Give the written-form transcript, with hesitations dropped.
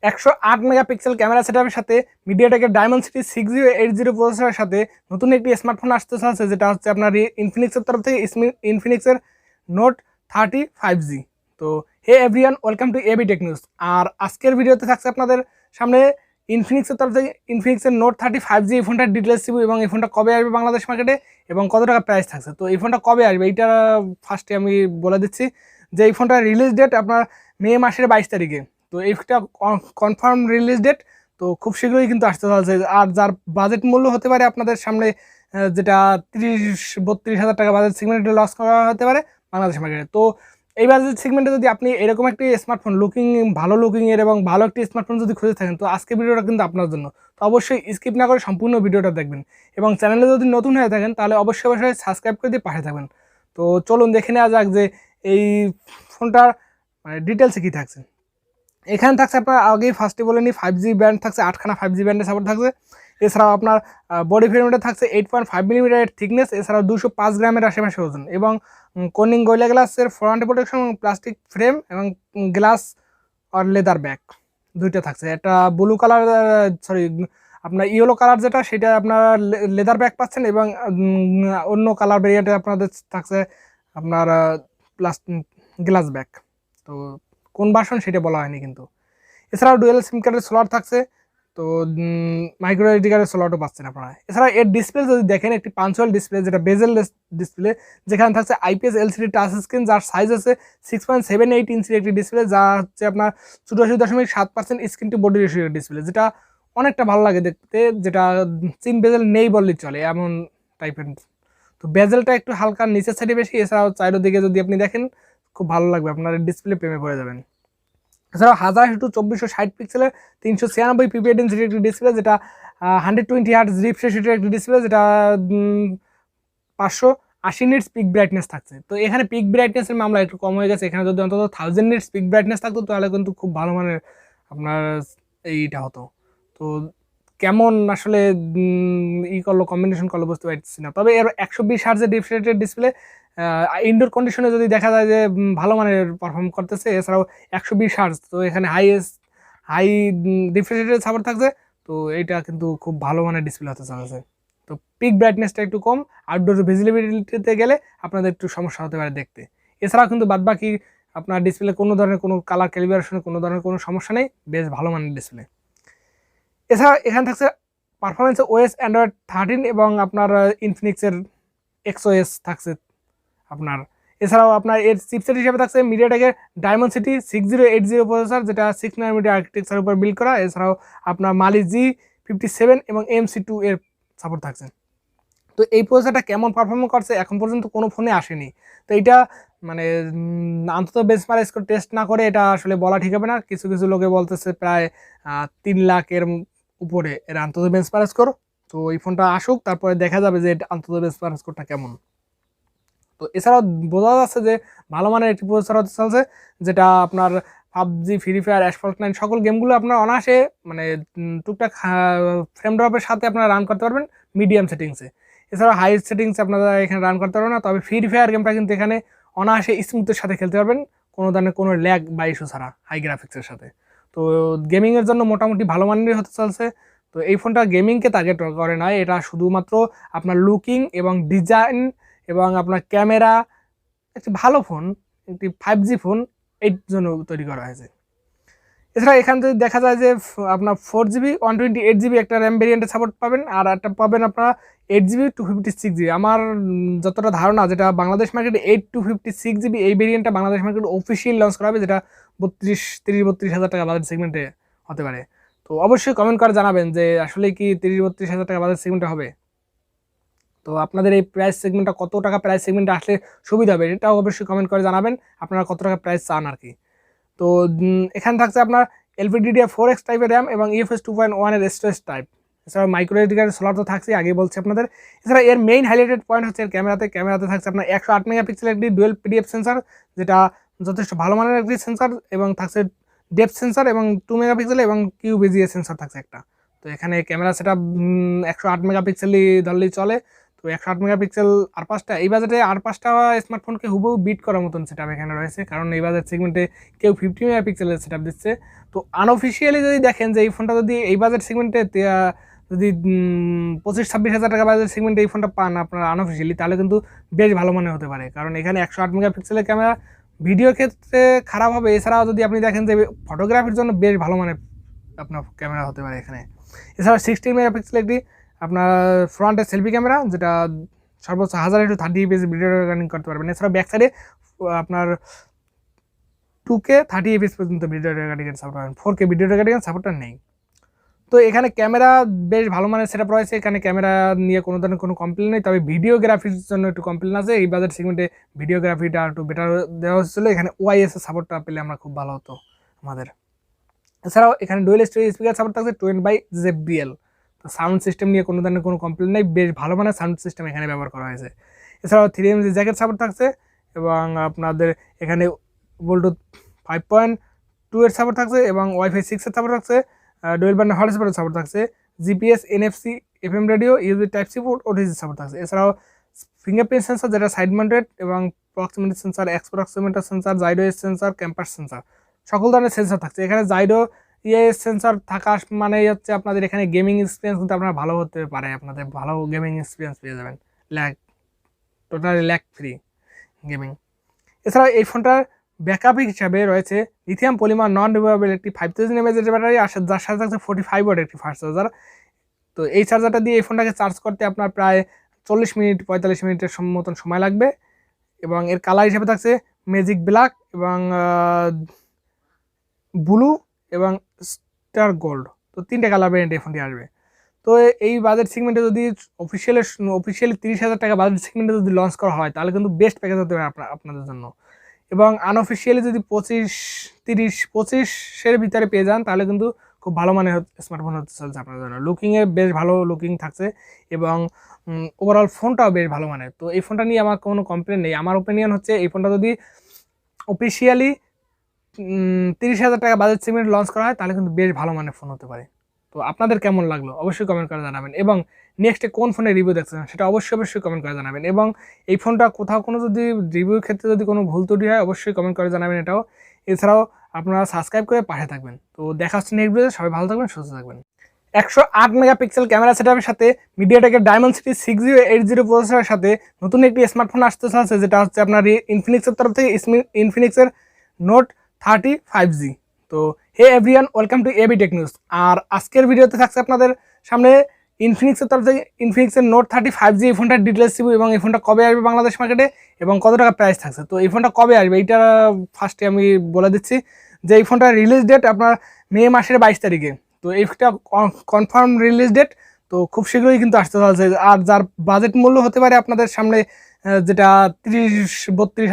108 megapixel camera সেটআপের সাথে মিডিয়াটেকের Dimensity 6080 প্রসেসরের সাথে নতুন একটি স্মার্টফোন আসতে চলেছে, যেটা হচ্ছে আপনার ইনফিনিক্সের তরফ থেকে ইনফিনিক্সের নোট 30 5G। তো hey everyone, welcome to ABTechnews। আর আজকের ভিডিওতে থাকছে আপনাদের সামনে ইনফিনিক্সের তরফ থেকে ইনফিনিক্সের নোট 30 5G এই ফোনটার ডিটেলস দিব, এবং এই ফোনটা কবে আসবে বাংলাদেশ মার্কেটে এবং কত টাকা প্রাইস থাকছে। তো এই ফোনটা কবে আসবে এইটা ফার্স্টে আমি বলে দিচ্ছি যে এই ফোনটার রিলিজ ডেট আপনার মে মাসের 22 তারিখে। তো এইটা কনফার্ম রিলিজ ডেট, তো খুব শীঘ্রই কিন্তু আসতে চলছে। আর যার বাজেট মূল্য হতে পারে আপনাদের সামনে যেটা 30-32 হাজার টাকা বাজেট সেগমেন্টে লঞ্চ করা হতে পারে বাংলাদেশ মার্কেটে। তো এই বাজেট সেগমেন্টে যদি আপনি এরকম একটি স্মার্টফোন ভালো লুকিং এর এবং ভালো একটি স্মার্টফোন যদি খুঁজে থাকেন, তো আজকে ভিডিওটা কিন্তু আপনার জন্য। তো অবশ্যই স্কিপ না করে সম্পূর্ণ ভিডিওটা দেখবেন, এবং চ্যানেলে যদি নতুন হয়ে থাকেন তাহলে অবশ্যই সাবস্ক্রাইব করে দিয়ে পাশে থাকবেন। তো চলুন দেখে নেওয়া যাক যে এই ফোনটার মানে ডিটেলসে কী থাকছে। এখানে থাকছে আপনার আগেই ফার্স্টে বলে নিই, 5G ব্যান্ড থাকছে, 8খানা 5G ব্যান্ডের সাপোর্ট থাকছে। এছাড়াও আপনার বডি ফ্রেমটা থাকছে 8.5 মিলিমিটারের থিকনেস, এছাড়াও 205 গ্রামের আশেপাশে ওজন, এবং কর্নিং গোরিলা গ্লাসের ফ্রন্ট প্রোটেকশন, প্লাস্টিক ফ্রেম এবং গ্লাস আর লেদার ব্যাক দুইটা থাকছে। একটা ব্লু কালার আপনার ইয়েলো কালার যেটা সেটা আপনার লেদার ব্যাক পাচ্ছেন, এবং অন্য কালার ভেরিয়েন্টে আপনাদের থাকছে আপনার গ্লাস ব্যাক। তো কোন ভার্সন সেটা বলা হয়নি কিন্তু। এছাড়াও ডুয়েল সিম কার্ডের স্লট থাকছে, তো মাইক্রো এসডি কার্ডের স্লটও পাচ্ছেন আপনারা। এছাড়া এর ডিসপ্লে যদি দেখেন, একটি পাঞ্চুয়াল ডিসপ্লে যেটা বেজেললেস ডিসপ্লে, যেখানে থাকছে IPS LCD টাচ স্ক্রিন, যার সাইজ আছে 6.78 ইঞ্চির একটি ডিসপ্লে, যা হচ্ছে আপনার 84.7% স্ক্রিন টু বডি রেশিওর ডিসপ্লে, যেটা অনেকটা ভালো লাগে দেখতে, যেটা চিন বেজেল নেই বললেই চলে এমন টাইপের। তো বেজেলটা একটু হালকা নিচের সাইডে বেশি। এছাড়াও চারিদিকে যদি আপনি দেখেন খুব ভালো লাগবে, আপনার ডিসপ্লে প্রেমে পড়ে যাবেন। এছাড়াও 1000x2460 পিক্সেলের 396 পিপিআই ডেনসিটির একটি ডিসপ্লে, যেটা 120 হার্টজ রিফ্রেশ রেটের একটি ডিসপ্লে, যেটা 580 নিটস পিক ব্রাইটনেস থাকছে। তো এখানে পিক ব্রাইটনেসের মামলা একটু কম হয়ে গেছে, এখানে যদি অন্তত 1000 নিটস পিক ব্রাইটনেস থাকতো তাহলে কিন্তু খুব ভালো মানের আপনার এইটা হতো। তো কেমন আসলে করলো কম্বিনেশন করলো বুঝতে পারছি না, তবে এর 120 হার্টজের রিফ্রেশ রেটের ডিসপ্লে ইনডোর কন্ডিশনে যদি দেখা যায় যে ভালো মানের পারফর্ম করতেছে। এছাড়াও 120 হার্টজ, তো এখানে হাই রিফ্রেশ রেটের সাপোর্ট থাকছে, তো এইটা কিন্তু খুব ভালো মানের ডিসপ্লে হতে চলেছে। তো পিক ব্রাইটনেসটা একটু কম, আউটডোর ভিজিবিলিটিতে গেলে আপনাদের একটু সমস্যা হতে পারে দেখতে। এছাড়াও কিন্তু বাদবাকি আপনার ডিসপ্লে কোনো ধরনের কোনো কালার ক্যালিব্রেশনে কোনো ধরনের কোনো সমস্যা নেই, বেশ ভালো মানের ডিসপ্লে। এছাড়া এখানে থাকছে পারফরমেন্সে OS অ্যান্ড্রয়েড 13 এবং আপনার ইনফিনিক্সের XOS থাকছে আপনার। এছাড়াও আপনার এর চিপসেট হিসেবে থাকছে মিডিয়াটেকের ডায়মেনসিটি 6080 প্রসেসর, যেটা 6 নানোমিটার আর্কিটেকচারের উপর বিল্ড করা। এছাড়াও আপনার মালি G57 এবং MC2 এর সাপোর্ট থাকছে। তো এই প্রসেসরটা কেমন পারফর্ম করছে এখন পর্যন্ত কোনো ফোনে আসেনি, তো এইটা মানে অন্তত বেঞ্চমার্ক স্কোর টেস্ট না করে এটা আসলে বলা ঠিক হবে না। কিছু কিছু লোকে বলতেছে প্রায় 3 লাখের উপরে এর অন্তত বেঞ্চমার্ক স্কোর। তো এই ফোনটা আসুক, তারপরে দেখা যাবে যে অন্তত বেঞ্চমার্ক স্কোরটা কেমন। তো এছাড়াও বোঝা যাচ্ছে যে ভালো মানের একটি প্রসেসর হতে চলছে, যেটা আপনার PUBG, ফ্রি ফায়ার, অ্যাসফল্ট 9 সকল গেমগুলো আপনার অনায়াসে মানে টুকটাক ফ্রেম ড্রপের সাথে আপনারা রান করতে পারবেন মিডিয়াম সেটিংসে। এছাড়াও হাই সেটিংসে আপনারা এখানে রান করতে পারবেন না, তবে ফ্রি ফায়ার গেমটা কিন্তু এখানে অনায়াসে স্মুথের সাথে খেলতে পারবেন, কোনো ধরনের কোনো ল্যাগ বা ইস্যু ছাড়া হাই গ্রাফিক্সের সাথে। তো গেমিংয়ের জন্য মোটামুটি ভালো মানেরই হতে চলছে। তো এই ফোনটা গেমিংকে টার্গেট করে নয়, এটা শুধুমাত্র আপনার লুকিং এবং ডিজাইন এবং আপনার ক্যামেরা একটি ভালো ফোন, একটি 5G ফোন এর জন্য তৈরি করা হয়েছে। এছাড়া এখানে যদি দেখা যায় যে আপনার 4GB 128GB একটা র্যাম ভেরিয়েন্টের সাপোর্ট পাবেন, আর একটা পাবেন আপনারা 8GB 256GB। আমার যতটা ধারণা, যেটা বাংলাদেশ মার্কেটে 8 256GB এই ভেরিয়েন্টটা বাংলাদেশ মার্কেটে অফিসিয়াল লঞ্চ করা হবে, যেটা 30-32 হাজার টাকা বাজেট সেগমেন্টে হতে পারে। তো অবশ্যই কমেন্ট করে জানাবেন যে আসলে কি 30-32 হাজার টাকা বাজেট সেগমেন্টে হবে। তো আপনাদের এই প্রাইস সেগমেন্টটা কত টাকা প্রাইস সেগমেন্টে আসলে সুবিধা হবে, এটাও অবশ্যই কমেন্ট করে জানাবেন আপনারা কত টাকা প্রাইস চান আর কি। তো এখানে থাকছে আপনার LPDDR4X টাইপের র্যাম এবং UFS 2.1 এর স্টোরেজ টাইপ। এছাড়া মাইক্রো এসডি কার্ডের স্লট তো থাকছে, আগে বলছি আপনাদের। এছাড়া এর মেইন হাইলাইটেড পয়েন্ট হচ্ছে এর ক্যামেরাতে থাকছে আপনার 108 মেগাপিক্সেলের একটি ডুয়েল PDF সেন্সার, যেটা যথেষ্ট ভালো মানের একটি সেন্সার, এবং থাকছে ডেপথ সেন্সার এবং 2 মেগাপিক্সেল এবং QVGA সেন্সার থাকছে একটা। তো এখানে ক্যামেরা সেটআপ 108 মেগাপিক্সেলই ধরলেই চলে। তো 108 মেগাপিক্সেল আর 5টা, এই বাজেটে আর 5টা স্মার্টফোনকে হুবহু বিট করার মতন সেটআপ এখানে রয়েছে, কারণ এই বাজেট সেগমেন্টে কেউ 50 মেগাপিক্সেলের সেটআপ দিচ্ছে। তো আনঅফিসিয়ালি যদি দেখেন যে এই ফোনটা যদি এই বাজেট সেগমেন্টে যদি 25-26 হাজার টাকা বাজেট সেগমেন্টে এই ফোনটা পান আপনারা আনঅফিসিয়ালি, তাহলে কিন্তু বেশ ভালো মনে হতে পারে, কারণ এখানে 108 মেগাপিক্সেলের ক্যামেরা ভিডিও ক্ষেত্রে খারাপ হবে, এছাড়াও যদি আপনি দেখেন যে ফটোগ্রাফির জন্য বেশ ভালো মানের আপনার ক্যামেরা হতে পারে এখানে। এছাড়া 16 মেগাপিক্সেল একটি আপনার ফ্রন্টের সেলফি ক্যামেরা, যেটা সর্বোচ্চ 1080 এফপিএস ভিডিও রেকর্ডিং করতে পারবেন। এছাড়া ব্যাক সাইডে আপনার 2K 30 এফপিএস পর্যন্ত ভিডিও রেকর্ডিং সাপোর্ট পাবেন, 4K ভিডিও রেকর্ডিং সাপোর্টটা নেই। তো এখানে ক্যামেরা বেশ ভালো মানের সেটআপ রয়েছে, এখানে ক্যামেরা নিয়ে কোনো ধরনের কোনো কমপ্লেন নেই, তবে ভিডিওগ্রাফির জন্য একটু কমপ্লেন আছে। এই বাজেট সেগমেন্টে ভিডিওগ্রাফিটা একটু বেটার দেওয়া হচ্ছিলো, এখানে ওআইএস এর সাপোর্টটা পেলে আমরা খুব ভালো হতো আমাদের। এছাড়াও এখানে ডুয়েল স্টোরেজ স্পিকার সাপোর্ট থাকছে 12/JBL। তো সাউন্ড সিস্টেম নিয়ে কোনো ধরনের কোনো কমপ্লেন নেই, বেশ ভালো মানের সাউন্ড সিস্টেম এখানে ব্যবহার করা হয়েছে। এছাড়াও 3mg জ্যাকেট সাপোর্ট থাকছে এবং আপনাদের এখানে ব্লুটুথ 5.2 এর সাপোর্ট থাকছে এবং ওয়াইফাই 6 এর সাপোর্ট থাকছে, ডুয়েল ব্যান্ড হটস্পটের সাপোর্ট থাকছে, GPS, NFC, FM radio, USB type C port, OTG support থাকছে। এছাড়াও ফিঙ্গারপ্রিন্ট সেন্সর যেটা সাইড মাউন্টেড এবং প্রক্সিমিটি সেন্সর, এক্সপ্রক্সিমিটার sensor, gyro S sensor, compass sensor, সকল ধরনের সেন্সর থাকছে। এখানে জাইডো সেন্সর থাকা মানে হচ্ছে আপনাদের এখানে গেমিং এক্সপিরিয়েন্স কিন্তু আপনার ভালো হতে পারে, আপনাদের ভালো গেমিং এক্সপিরিয়েন্স পেয়ে যাবেন, টোটালি ল্যাগ ফ্রি গেমিং। এছাড়াও এই ফোনটার ব্যাকআপ হিসাবে রয়েছে লিথিয়াম পলিমার নন রিমুভেবল একটি 5000 mAh ব্যাটারি, আর যার সাথে থাকছে 45 ওয়াট একটি ফাস্ট চার্জার। তো এই চার্জারটা দিয়ে এই ফোনটাকে চার্জ করতে আপনার প্রায় 40 মিনিট 45 মিনিটের মতন সময় লাগবে। এবং এর কালার হিসেবে থাকছে ম্যাজিক ব্ল্যাক এবং ব্লু এবং স্টার গোল্ড। তো 3টে কালার ভ্যারিয়েন্ট এই ফোনটি আসবে। তো এই বাজেট সেগমেন্টে যদি অফিসিয়ালি 30,000 টাকা বাজেট সেগমেন্টে যদি লঞ্চ করা হয়, তাহলে কিন্তু বেস্ট প্যাকেজ হতে পারে আপনাদের জন্য। এবং আনঅফিসিয়ালি যদি 25-30-25-এর ভিতরে পেয়ে যান, তাহলে কিন্তু খুব ভালো মানের স্মার্টফোন হতে চলছে আপনাদের জন্য। লুকিংয়ে বেশ ভালো লুকিং থাকছে এবং ওভারঅল ফোনটাও বেশ ভালো মানের। তো এই ফোনটা নিয়ে আমার কোনো কমপ্লেন নেই। আমার ওপিনিয়ন হচ্ছে এই ফোনটা যদি অফিসিয়ালি 30,000 টাকা বাজেট সেগমেন্ট লঞ্চ করা হয়, তাহলে কিন্তু বেশ ভালো মানের ফোন হতে পারে। তো আপনাদের কেমন লাগলো অবশ্যই কমেন্ট করে জানাবেন, এবং নেক্সটে কোন ফোনের রিভিউ দেখছেন সেটা অবশ্যই কমেন্ট করে জানাবেন। এবং এই ফোনটা কোথাও কোনো যদি রিভিউর ক্ষেত্রে যদি কোনো ভুল ত্রুটি হয়, অবশ্যই কমেন্ট করে জানাবেন এটাও। এছাড়াও আপনারা সাবস্ক্রাইব করে পাশে থাকবেন। তো দেখা হচ্ছে নেক্সট ভিডিওতে, সবাই ভালো থাকবেন, সুস্থ থাকবেন। 108 মেগাপিক্সেল ক্যামেরা সেটআপের সাথে মিডিয়াটেকের ডায়মেনসিটি 6080 প্রসেসরের সাথে নতুন একটি স্মার্টফোন আসতে চলেছে, যেটা হচ্ছে আপনার ইনফিনিক্সের তরফ থেকে ইনফিনিক্সের নোট 30 5G। তো hey everyone, welcome to ABTechnews। আর আজকের ভিডিওতে থাকছে আপনাদের সামনে ইনফিনিক্সের তরফ থেকে ইনফিনিক্সের নোট 30 5G এই ফোনটার ডিটেলস দিব, এবং এই ফোনটা কবে আসবে বাংলাদেশ মার্কেটে এবং কত টাকা প্রাইস থাকছে। তো এই ফোনটা কবে আসবে এইটা ফার্স্টে আমি বলে দিচ্ছি যে এই ফোনটার রিলিজ ডেট আপনার মে মাসের 22 তারিখে। তো এইটা কনফার্ম রিলিজ ডেট, তো খুব শীঘ্রই কিন্তু আসতে চলছে। আর যার বাজেট মূল্য হতে পারে আপনাদের সামনে যেটা 30-32